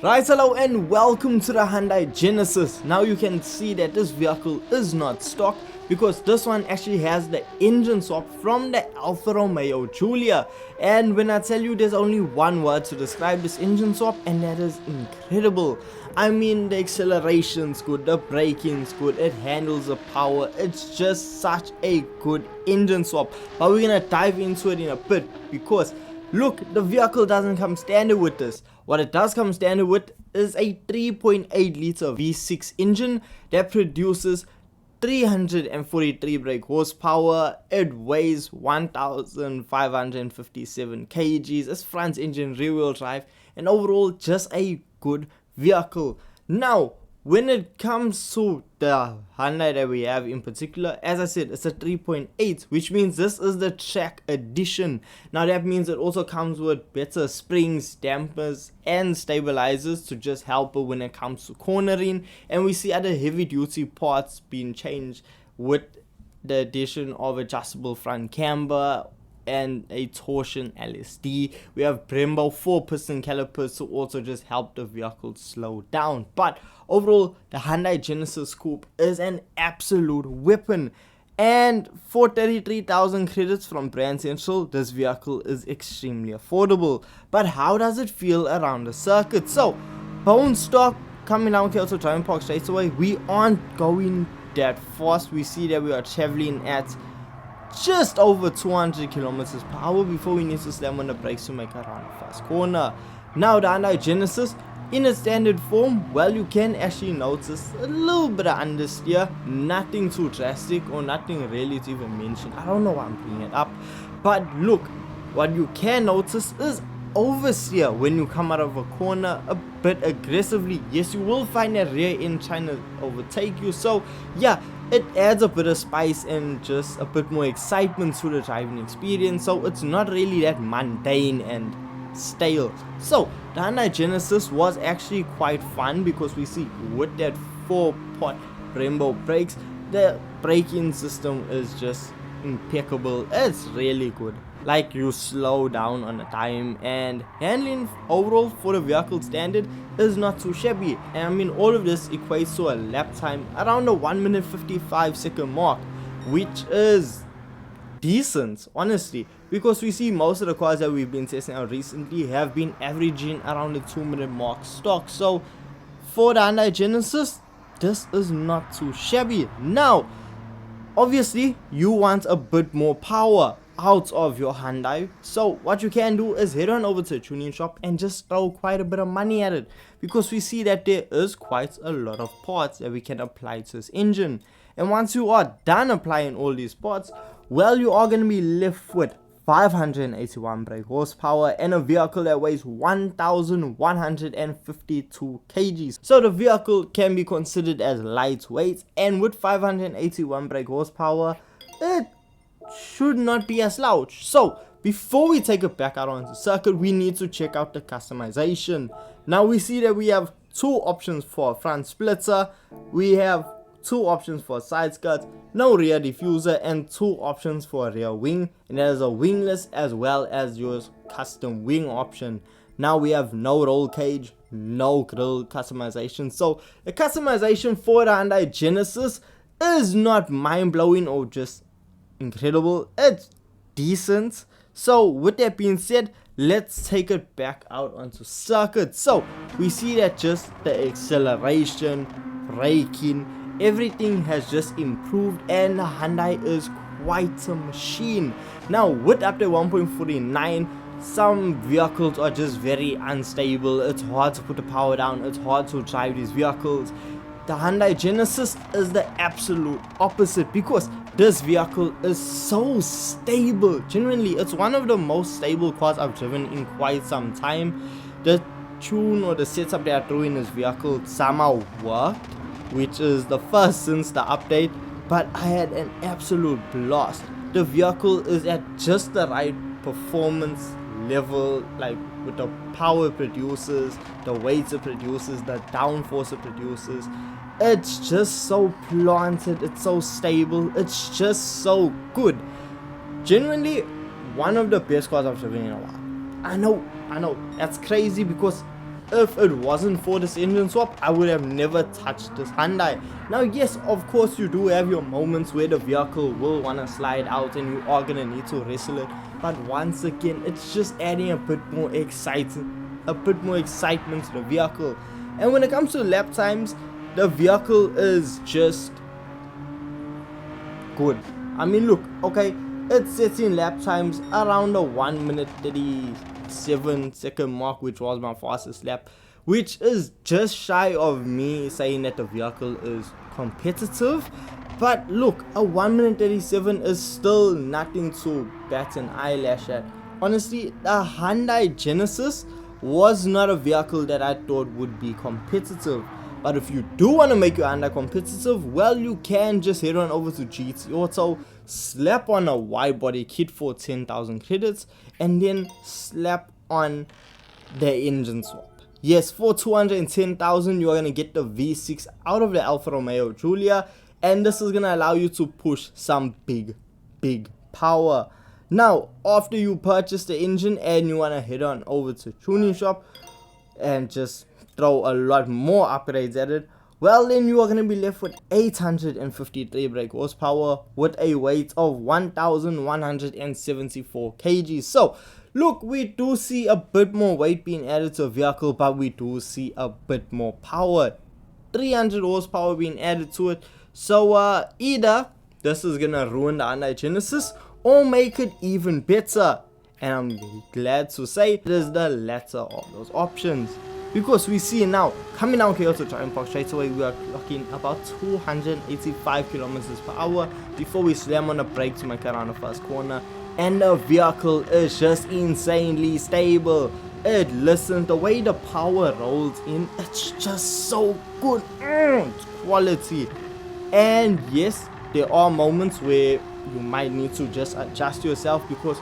Right, hello and welcome to the Hyundai Genesis. Now you can see that this vehicle is not stock because this one actually has the engine swap from the Alfa Romeo Giulia. And when I tell you there's only one word to describe this engine swap, and that is incredible. I mean, the acceleration's good, the braking's good, it handles the power, it's just such a good engine swap. But we're gonna dive into it in a bit because look, the vehicle doesn't come standard with this. What it does come standard with is a 3.8 liter V6 engine that produces 343 brake horsepower. It weighs 1557 kgs. It's front engine rear wheel drive, and overall just a good vehicle. Now when it comes to the Hyundai that we have in particular, as I said, it's a 3.8, which means this is the track edition. Now that means it also comes with better springs, dampers and stabilizers to just help it when it comes to cornering, and we see other heavy duty parts being changed with the addition of adjustable front camber and a torsion LSD. We have Brembo 4-piston calipers to also just help the vehicle slow down. But overall, the Hyundai Genesis Coupe is an absolute weapon. And for 33,000 credits from Brand Central, this vehicle is extremely affordable. But how does it feel around the circuit? So, bone stock coming down Kelso Driving Park straight away, we aren't going that fast. We see that we are traveling at just over 200 kilometers per hour before we need to slam on the brakes to make around the first corner. Now the Hyundai Genesis in its standard form, well, you can actually notice a little bit of understeer, nothing too drastic or nothing really to even mention. I don't know why I'm bringing it up, but look, what you can notice is oversteer when you come out of a corner a bit aggressively. Yes, you will find that rear end trying to overtake you, so yeah, it adds a bit of spice and just a bit more excitement to the driving experience, so it's not really that mundane and stale. So the Hyundai Genesis was actually quite fun because we see with that 4-pot Brembo brakes, the braking system is just impeccable. It's really good. Like, you slow down on the time, and handling overall for the vehicle standard is not too shabby. And I mean, all of this equates to a lap time around the 1 minute 55 second mark, which is decent, honestly, because we see most of the cars that we've been testing out recently have been averaging around the 2 minute mark stock. So for the Hyundai Genesis, this is not too shabby. Now obviously you want a bit more power out of your Hyundai, so what you can do is head on over to a tuning shop and just throw quite a bit of money at it, because we see that there is quite a lot of parts that we can apply to this engine. And once you are done applying all these parts, well, you are going to be left with 581 brake horsepower and a vehicle that weighs 1152 kgs. So the vehicle can be considered as lightweight, and with 581 brake horsepower, it should not be a slouch. So before we take it back out onto circuit, we need to check out the customization. Now we see that we have two options for a front splitter, we have two options for a side skirt, no rear diffuser, and two options for a rear wing, and that is a wingless as well as your custom wing option. Now we have no roll cage, no grille customization. So the customization for the Hyundai Genesis is not mind-blowing or just incredible, it's decent. So with that being said, let's take it back out onto circuit. So we see that just the acceleration, braking, everything has just improved, and the Hyundai is quite a machine. Now with up to 1.49, some vehicles are just very unstable, it's hard to put the power down, it's hard to drive these vehicles. The Hyundai Genesis is the absolute opposite, because this vehicle is so stable. Genuinely, it's one of the most stable cars I've driven in quite some time. The tune or the setup they are doing this vehicle somehow worked, which is the first since the update, but I had an absolute blast. The vehicle is at just the right performance level, like with the power it produces, the weight it produces, the downforce it produces. It's just so planted, it's so stable, it's just so good. Genuinely one of the best cars I've driven in a while. I know, that's crazy, because if it wasn't for this engine swap, I would have never touched this Hyundai. Now yes, of course you do have your moments where the vehicle will want to slide out and you are gonna need to wrestle it, but once again it's just adding a bit more excitement to the vehicle. And when it comes to lap times, the vehicle is just good. I mean, look, okay, it sets in lap times around the 1 minute 37 second mark, which was my fastest lap, which is just shy of me saying that the vehicle is competitive. But look, a 1 minute 37 is still nothing to bat an eyelash at. Honestly, the Hyundai Genesis was not a vehicle that I thought would be competitive. But if you do want to make your Hyundai competitive, well, you can just head on over to GT Auto, slap on a wide body kit for 10,000 credits, and then slap on the engine swap. Yes, for 210,000 you are going to get the V6 out of the Alfa Romeo Giulia, and this is going to allow you to push some big power. Now, after you purchase the engine and you want to head on over to tuning shop and just throw a lot more upgrades at it, well, then you are going to be left with 853 brake horsepower with a weight of 1174 kg. So look, we do see a bit more weight being added to a vehicle, but we do see a bit more power, 300 horsepower being added to it. So either this is going to ruin the Hyundai Genesis or make it even better, and I'm glad to say it is the latter of those options. Because we see now, coming down here to Triumph Park straight away, we are clocking about 285 kilometers per hour before we slam on the brake to make it around the first corner. And the vehicle is just insanely stable. It listens, the way the power rolls in, it's just so good. It's quality. And yes, there are moments where you might need to just adjust yourself, because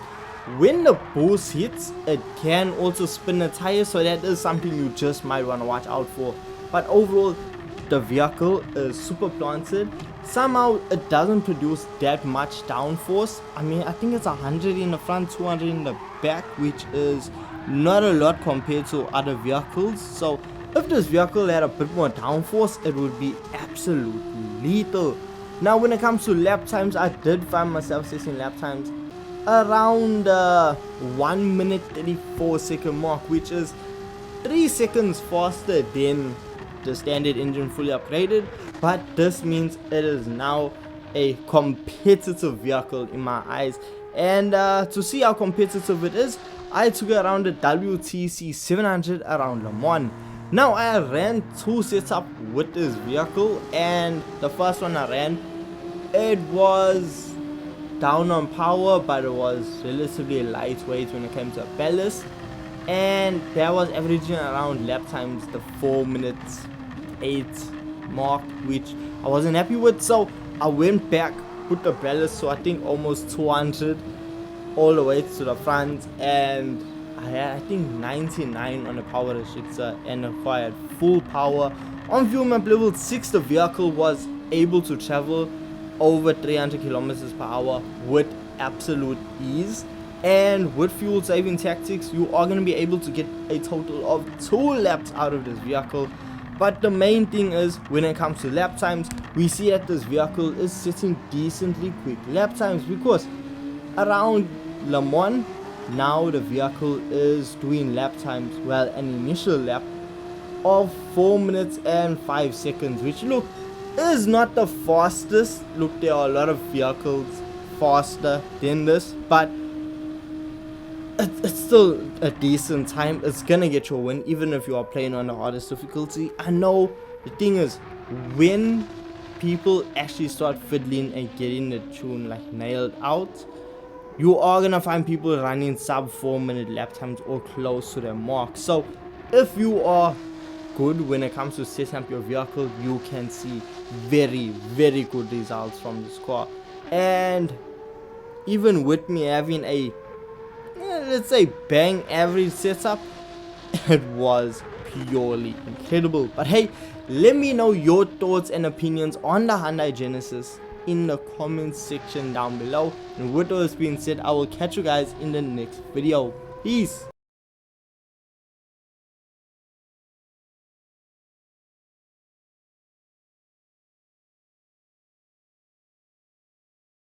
when the boost hits, it can also spin the tires, so that is something you just might want to watch out for. But overall, the vehicle is super planted. Somehow it doesn't produce that much downforce. I mean, I think it's 100 in the front, 200 in the back, which is not a lot compared to other vehicles. So if this vehicle had a bit more downforce, it would be absolutely lethal. Now when it comes to lap times, I did find myself setting lap times around 1 minute 34 second mark, which is 3 seconds faster than the standard engine fully upgraded. But this means it is now a competitive vehicle in my eyes. And to see how competitive it is, I took it around the WTC 700 around Le Mans. Now I ran 2 setups with this vehicle, and the first one I ran, it was down on power, but it was relatively lightweight when it came to ballast, and that was averaging around lap times the 4 minutes 8 mark, which I wasn't happy with. So I went back, put the ballast to I think almost 200 all the way to the front, and I had I think 99 on the power restrictor, and the car had full power. On fuel map level 6, the vehicle was able to travel over 300 kilometers per hour with absolute ease. And with fuel saving tactics, you are going to be able to get a total of 2 laps out of this vehicle. But the main thing is, when it comes to lap times, we see that this vehicle is setting decently quick lap times, because around Le Mans now the vehicle is doing lap times, well, an initial lap of 4 minutes and 5 seconds, which look is not the fastest. Look, there are a lot of vehicles faster than this, but it's still a decent time. It's gonna get you a win even if you are playing on the hardest difficulty. I know the thing is, when people actually start fiddling and getting the tune like nailed out, you are gonna find people running sub 4 minute lap times or close to their mark. So if you are good when it comes to setting up your vehicle, you can see very good results from this car. And even with me having a let's say bang average setup, it was purely incredible. But hey, let me know your thoughts and opinions on the Hyundai Genesis in the comments section down below. And with those being said, I will catch you guys in the next video. Peace.